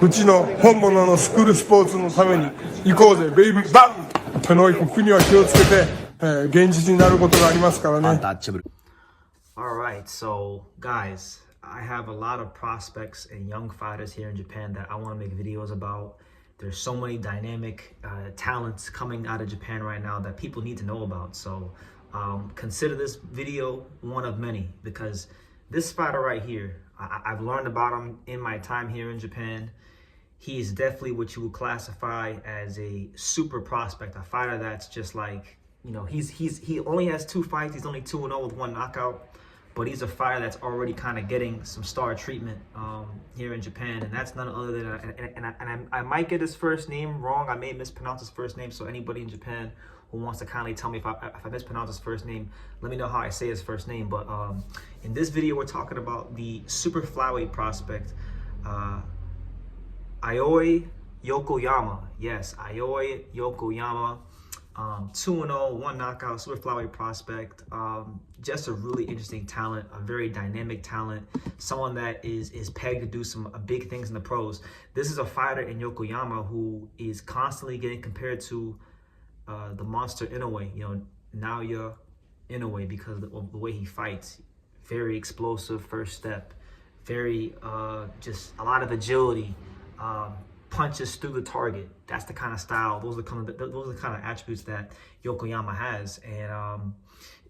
うちの本物のスクールスポーツのために行こうぜベイビーバンとの国は気をつけて、現実になることがありますからね。Alright, so guys, I have a lot of prospects and young fighters here in Japan that I want to make videos about. There's so many dynamic talents coming out of Japan right now that people need to know about. So consider this video one of many, because this fighter right here, I've learned about him in my time here in Japan. He is definitely what you would classify as a super prospect, a fighter that's just like, you know, he only has 2 fights. He's only 2-0 with 1 knockout. But he's a fighter that's already kind of getting some star treatment here in Japan, and that's none other than I might get his first name wrong. I may mispronounce his first name. So anybody in Japan who wants to kindly tell me if I mispronounce his first name, let me know how I say his first name. But in this video, we're talking about the super flyweight prospect, Aoi Yokoyama. Yes, Aoi Yokoyama. 2-0, 1 knockout, super flyweight prospect. Just a really interesting talent, a very dynamic talent, someone that is pegged to do some big things in the pros. This is a fighter in Yokoyama who is constantly getting compared to the monster Inoue, you know, Naoya Inoue, because of the way he fights. Very explosive first step, very just a lot of agility. Punches through the target. That's the kind of style. Those are the kind of attributes that Yokoyama has. And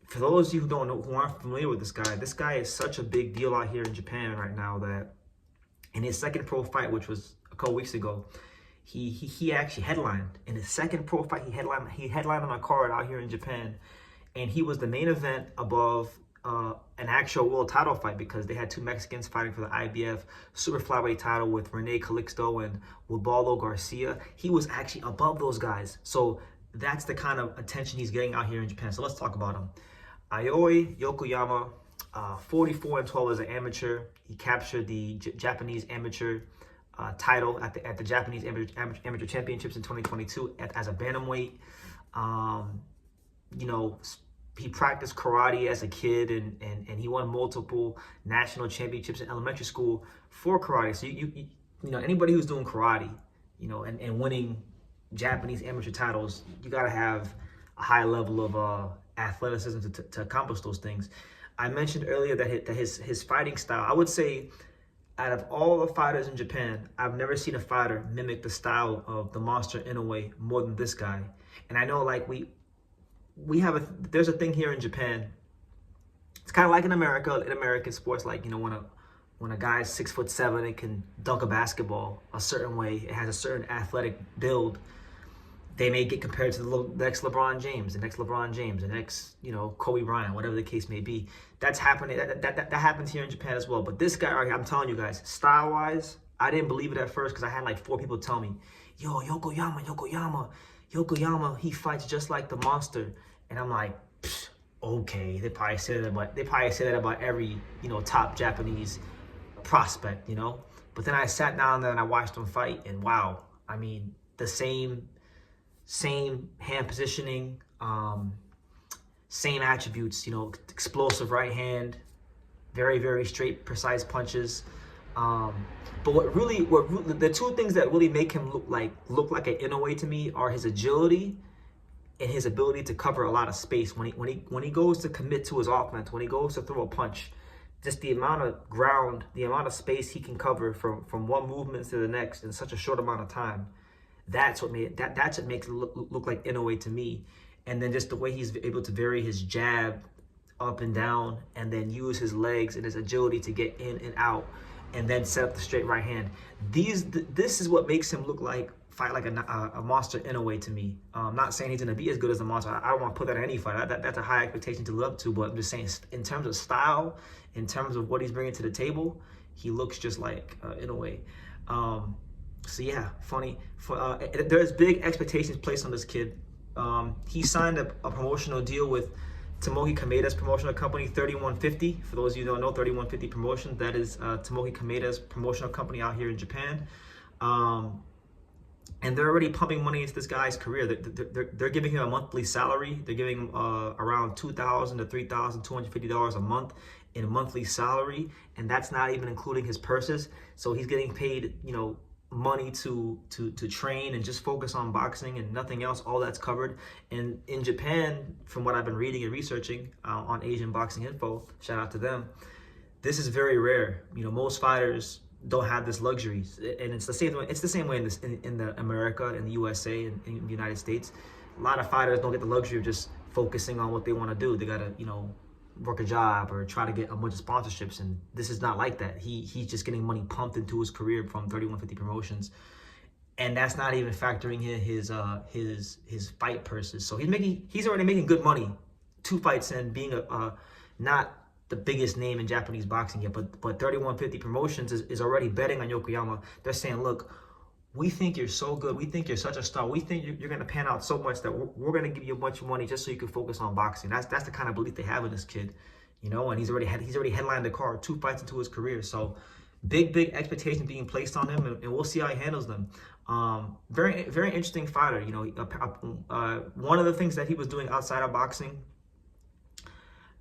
for those of you who don't know, who aren't familiar with this guy is such a big deal out here in Japan right now that in his second pro fight, which was a couple weeks ago, he actually headlined. In his second pro fight, he headlined on a card out here in Japan, and he was the main event above an actual world title fight, because they had 2 Mexicans fighting for the IBF super flyweight title with Rene Calixto and Ubaldo Garcia. He was actually above those guys. So that's the kind of attention he's getting out here in Japan. So let's talk about him. Aoi Yokoyama, 44-12 as an amateur. He captured the Japanese amateur title at the Japanese amateur championships in 2022 as a bantamweight. You know, he practiced karate as a kid, and he won multiple national championships in elementary school for karate. So you know, anybody who's doing karate, you know, and winning Japanese amateur titles, you gotta have a high level of athleticism to accomplish those things. I mentioned earlier that his fighting style, I would say, out of all the fighters in Japan, I've never seen a fighter mimic the style of the monster Inoue more than this guy. And I know, like, there's a thing here in Japan. It's kind of like in American sports, like, you know, when a guy's 6'7" and can dunk a basketball a certain way, it has a certain athletic build, they may get compared to the next LeBron James, the next, you know, Kobe Bryant, whatever the case may be. That's happening. That happens here in Japan as well. But this guy, I'm telling you guys, style-wise, I didn't believe it at first, because I had like 4 people tell me, yo, Yokoyama, he fights just like the monster. And I'm like, okay, they probably say that about every, you know, top Japanese prospect, you know. But then I sat down there and I watched him fight, and wow, I mean, the same hand positioning, same attributes, you know, explosive right hand, very, very straight, precise punches. But the 2 things that really make him look like an Inoue to me are his agility and his ability to cover a lot of space. When he goes to commit to his offense, when he goes to throw a punch, just the amount of ground, the amount of space he can cover from one movement to the next in such a short amount of time, that's what makes it look like Inoue to me. And then just the way he's able to vary his jab up and down, and then use his legs and his agility to get in and out, and then set up the straight right hand. This is what makes him fight like a monster Inoue to me. I'm not saying he's going to be as good as the monster. I don't want to put that in any fight. That's a high expectation to live up to, but I'm just saying, in terms of style, in terms of what he's bringing to the table, he looks just like Inoue. So yeah, funny. There's big expectations placed on this kid. He signed a promotional deal with Tomoki Kameda's promotional company, 3150. For those of you who don't know, 3150 Promotions, that is Tomoki Kameda's promotional company out here in Japan. And they're already pumping money into this guy's career. They're giving him a monthly salary. They're giving him around $2,000 to $3,250 a month in monthly salary, and that's not even including his purses. So he's getting paid, you know, money to train and just focus on boxing and nothing else, all that's covered. And in Japan, from what I've been reading and researching on Asian Boxing Info, shout out to them, this is very rare. You know, most fighters don't have this luxury, and it's the same way. It's the same way in the America, in the USA, and in the United States. A lot of fighters don't get the luxury of just focusing on what they want to do. They gotta, you know, work a job or try to get a bunch of sponsorships, and this is not like that. He's just getting money pumped into his career from 3150 Promotions, and that's not even factoring in his fight purses. So he's already making good money, 2 fights in, being not the biggest name in Japanese boxing yet, but 3150 Promotions is already betting on Yokoyama. They're saying, look, we think you're so good. We think you're such a star. We think you're going to pan out so much that we're going to give you a bunch of money just so you can focus on boxing. That's the kind of belief they have in this kid, you know. And he's already headlined the card, 2 fights into his career. So big expectations being placed on him, and we'll see how he handles them. Very interesting fighter. You know, one of the things that he was doing outside of boxing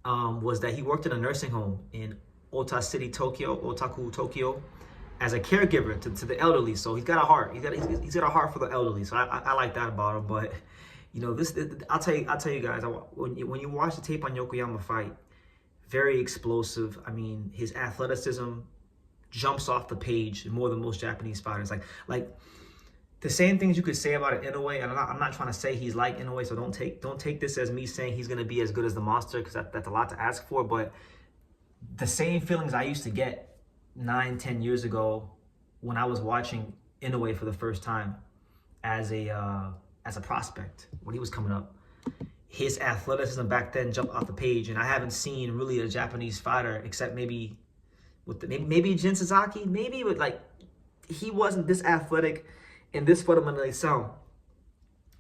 was that he worked in a nursing home in Otaku, Tokyo, as a caregiver to the elderly. So he's got a heart. He's got a heart for the elderly. So I like that about him. But you know, I'll tell you guys, when you watch the tape on Yokoyama fight, very explosive. I mean, his athleticism jumps off the page more than most Japanese fighters. Like the same things you could say about Inoue, and I'm not trying to say he's like Inoue, so don't take this as me saying he's going to be as good as the monster, because that's a lot to ask for. But the same feelings I used to get 9-10 years ago when I was watching Inoue for the first time as a prospect when he was coming up. His athleticism back then jumped off the page, and I haven't seen really a Japanese fighter except maybe Jin Sasaki, but like he wasn't this athletic and this fundamentally sound.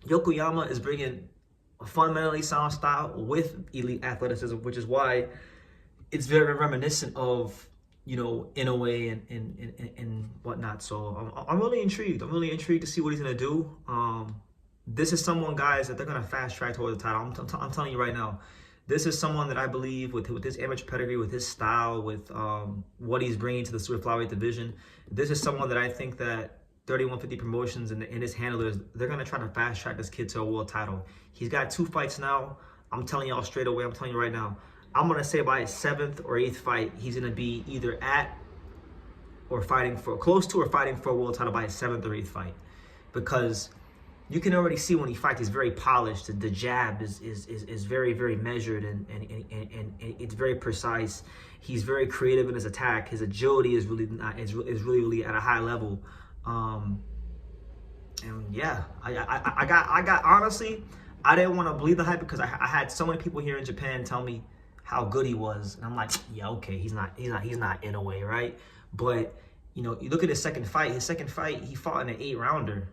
Yokoyama is bringing a fundamentally sound style with elite athleticism, which is why it's very reminiscent of, you know, Inoue and whatnot. So I'm really intrigued. I'm really intrigued to see what he's gonna do. This is someone, guys, that they're gonna fast track toward the title. I'm telling you right now. This is someone that I believe, with his amateur pedigree, with his style, with what he's bringing to the super flyweight division, this is someone that I think that 3150 Promotions and his handlers, they're going to try to fast track this kid to a world title. He's got 2 fights now. I'm telling y'all straight away, I'm telling you right now, I'm going to say by his 7th or 8th fight, he's going to be either at or fighting for, close to or fighting for a world title by his 7th or 8th fight. Because you can already see when he fights, he's very polished. The jab is very measured, and it's very precise. He's very creative in his attack. His agility is really at a high level. And yeah, I got honestly, I didn't want to believe the hype because I had so many people here in Japan tell me how good he was, and I'm like, yeah, okay, he's not Inoue, right? But you know, you look at his second fight. His second fight, he fought in an 8-rounder.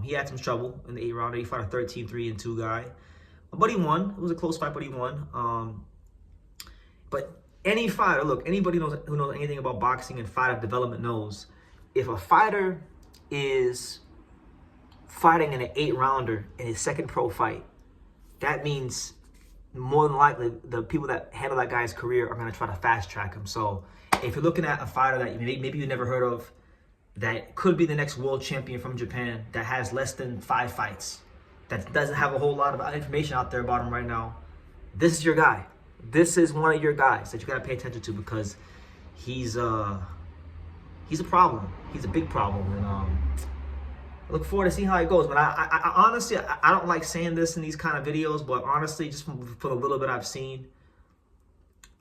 He had some trouble in the 8-rounder. He fought a 13-3-2 guy, but he won. It was a close fight, but he won. But any fighter, look, anybody who knows anything about boxing and fighter development knows, if a fighter is fighting in an 8-rounder in his second pro fight, that means more than likely the people that handle that guy's career are going to try to fast track him. So if you're looking at a fighter that maybe you never heard of, that could be the next world champion from Japan, that has less than 5 fights, that doesn't have a whole lot of information out there about him right now, this is your guy. This is one of your guys that you got to pay attention to, because he's a problem. He's a big problem, and I look forward to seeing how it goes. But I honestly, I don't like saying this in these kind of videos, but honestly, just for the little bit I've seen,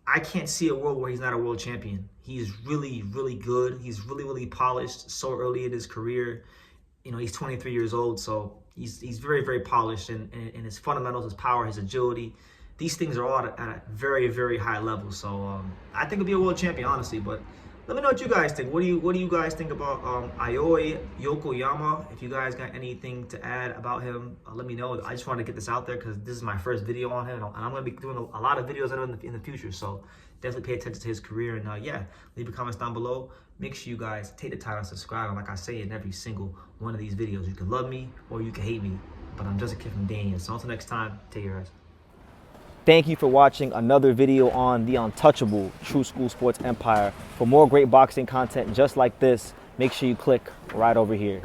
I can't see a world where he's not a world champion. He's really good. He's really polished so early in his career. You know, he's 23 years old, so he's very polished, and his fundamentals, his power, his agility, these things are all at a very high level. So I think he'll be a world champion, honestly. But let me know what you guys think. What do you guys think about Aoi Yokoyama? If you guys got anything to add about him, let me know. I just wanted to get this out there because this is my first video on him, and I'm going to be doing a lot of videos on him in the future. So definitely pay attention to his career, and yeah, leave your comments down below. Make sure you guys take the time to subscribe. And like I say in every single one of these videos, you can love me or you can hate me, but I'm just a kid from Daniel. So until next time, take care, guys. Thank you for watching another video on the untouchable True School Sports Empire. For more great boxing content just like this, make sure you click right over here.